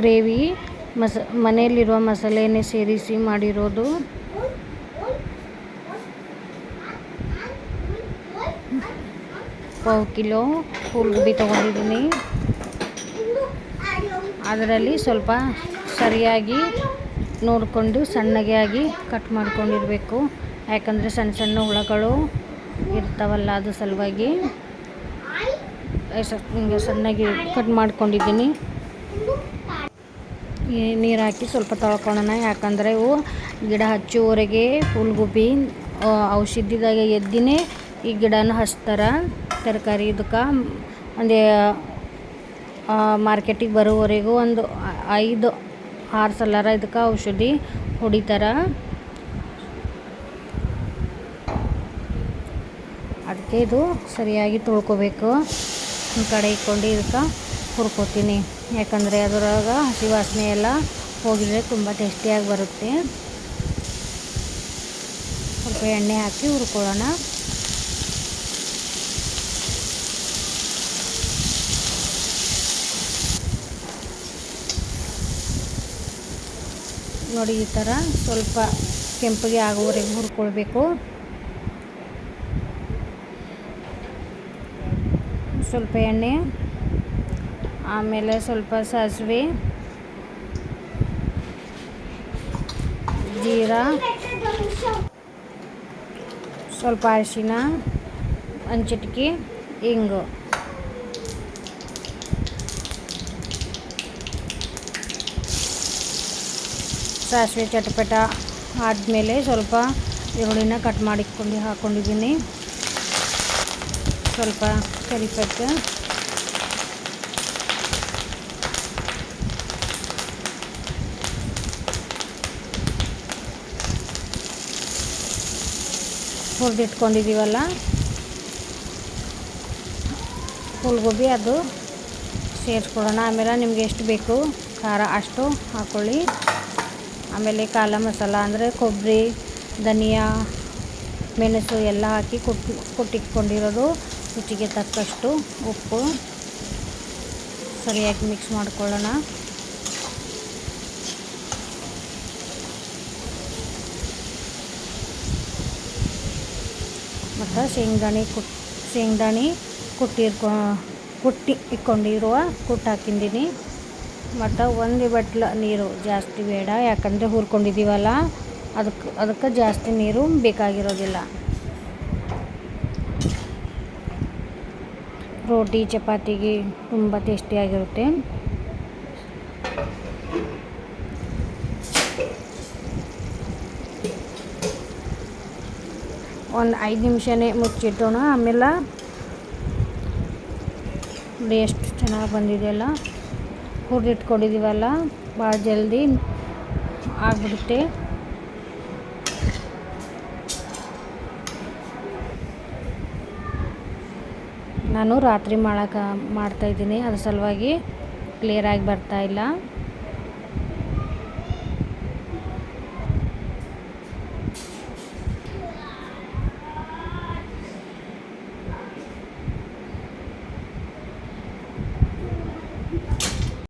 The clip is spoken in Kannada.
ಗ್ರೇವಿ ಮನೆಯಲ್ಲಿರುವ ಮಸಾಲೆಯನ್ನೇ ಸೇರಿಸಿ ಮಾಡಿರೋದು. ಪಾವು ಕಿಲೋ ಫುಲ್ಗೋಬಿ ತೊಗೊಂಡಿದ್ದೀನಿ. ಅದರಲ್ಲಿ ಸ್ವಲ್ಪ ಸರಿಯಾಗಿ ನೋಡಿಕೊಂಡು ಸಣ್ಣಗೆ ಆಗಿ ಕಟ್ ಮಾಡ್ಕೊಂಡಿರಬೇಕು. ಯಾಕಂದರೆ ಸಣ್ಣ ಸಣ್ಣ ಹುಳಗಳು ಇರ್ತಾವಲ್ಲ, ಅದು ಸಲುವಾಗಿ ಹಿಂಗೆ ಸಣ್ಣಗೆ ಕಟ್ ಮಾಡ್ಕೊಂಡಿದ್ದೀನಿ. ನೀರು ಹಾಕಿ ಸ್ವಲ್ಪ ತೊಳ್ಕೊಳ್ಳೋಣ. ಯಾಕಂದರೆ ಇವು ಗಿಡ ಹಚ್ಚುವವರೆಗೆ ಫುಲ್ಗೋಬಿ ಔಷಧಿದಾಗ ಎದ್ದಿನೇ ಈ ಗಿಡನ ಹಚ್ತಾರೆ. ತರಕಾರಿ ಇದಕ್ಕೆ ಒಂದು ಮಾರ್ಕೆಟಿಗೆ ಬರೋವರೆಗೂ ಒಂದು 5-6 ಸಲ ಇದಕ್ಕೆ ಔಷಧಿ ಹೊಡಿತಾರೆ. ಅದಕ್ಕೆ ಇದು ಸರಿಯಾಗಿ ತೊಳ್ಕೊಬೇಕು. ಒಂದು ಕಡೆ ಇಟ್ಕೊಂಡು ಇದಕ್ಕೆ ಹುರ್ಕೋತೀನಿ. ಯಾಕಂದರೆ ಅದರೊಳಗೆ ಹಸಿ ವಾಸನೆ ಎಲ್ಲ ಹೋಗಿದ್ರೆ ತುಂಬ ಟೇಸ್ಟಿಯಾಗಿ ಬರುತ್ತೆ. ಸ್ವಲ್ಪ ಎಣ್ಣೆ ಹಾಕಿ ಹುರ್ಕೊಳ್ಳೋಣ. ನೋಡಿ, ಈ ಥರ ಸ್ವಲ್ಪ ಕೆಂಪಗೆ ಆಗೋವರೆಗೆ ಹುರ್ಕೊಳ್ಬೇಕು. ಸ್ವಲ್ಪ ಎಣ್ಣೆ, ಆಮೇಲೆ ಸ್ವಲ್ಪ ಸಾಸಿವೆ, ಜೀರಾ, ಸ್ವಲ್ಪ ಅರಿಶಿನ, ಒಂದು ಚಿಟಿಕೆ ಇಂಗು. ಸಾಸಿವೆ ಚಟಪಟ ಆದಮೇಲೆ ಸ್ವಲ್ಪ ಈರುಳ್ಳಿನ ಕಟ್ ಹಾಕ್ಕೊಂಡಿದ್ದೀನಿ. ಸ್ವಲ್ಪ ಕರಿಪತ್ತೆ, ಹುರಿದಿಟ್ಕೊಂಡಿದ್ದೀವಲ್ಲ ಫುಲ್ಗೋಬಿ, ಅದು ಸೇರಿಸ್ಕೊಳ್ಳೋಣ. ಆಮೇಲೆ ನಿಮಗೆ ಎಷ್ಟು ಬೇಕು ಖಾರ ಅಷ್ಟು ಹಾಕ್ಕೊಳ್ಳಿ. ಆಮೇಲೆ ಕಾಲ ಮಸಾಲ ಅಂದರೆ ಕೊಬ್ಬರಿ, ಧನಿಯಾ, ಮೆಣಸು ಎಲ್ಲ ಹಾಕಿ ಕುಟ್ಟಿಟ್ಕೊಂಡಿರೋದು. ರುಚಿಗೆ ತಕ್ಕಷ್ಟು ಉಪ್ಪು ಸರಿಯಾಗಿ ಮಿಕ್ಸ್ ಮಾಡ್ಕೊಳ್ಳೋಣ. ಮತ್ತು ಶೇಂಗಾಣಿ ಕುಟ್ಟಿ ಇಟ್ಕೊಂಡಿರುವ ಹಾಕಿದ್ದೀನಿ. ಮತ್ತು ಒಂದು ಬಟ್ಲು ನೀರು, ಜಾಸ್ತಿ ಬೇಡ. ಯಾಕಂದರೆ ಹುರ್ಕೊಂಡಿದ್ದೀವಲ್ಲ, ಅದಕ್ಕೆ ಜಾಸ್ತಿ ನೀರು ಬೇಕಾಗಿರೋದಿಲ್ಲ. ರೋಟಿ ಚಪಾತಿಗೆ ತುಂಬ ಟೇಸ್ಟಿಯಾಗಿರುತ್ತೆ. ಒಂದು 5 ನಿಮಿಷನೇ ಮುಚ್ಚಿಟ್ಟೋಣ. ಆಮೇಲೆ ಎಷ್ಟು ಚೆನ್ನಾಗಿ ಬಂದಿದೆಯಲ್ಲ, ಹುರಿದಿಟ್ಕೊಂಡಿದ್ದೀವಲ್ಲ, ಭಾಳ ಜಲ್ದಿ ಆಗಿಬಿಡುತ್ತೆ. ನಾನು ರಾತ್ರಿ ಮಾಡ್ತಾಯಿದ್ದೀನಿ, ಅದ್ರ ಸಲುವಾಗಿ ಕ್ಲಿಯರಾಗಿ ಬರ್ತಾಯಿಲ್ಲ.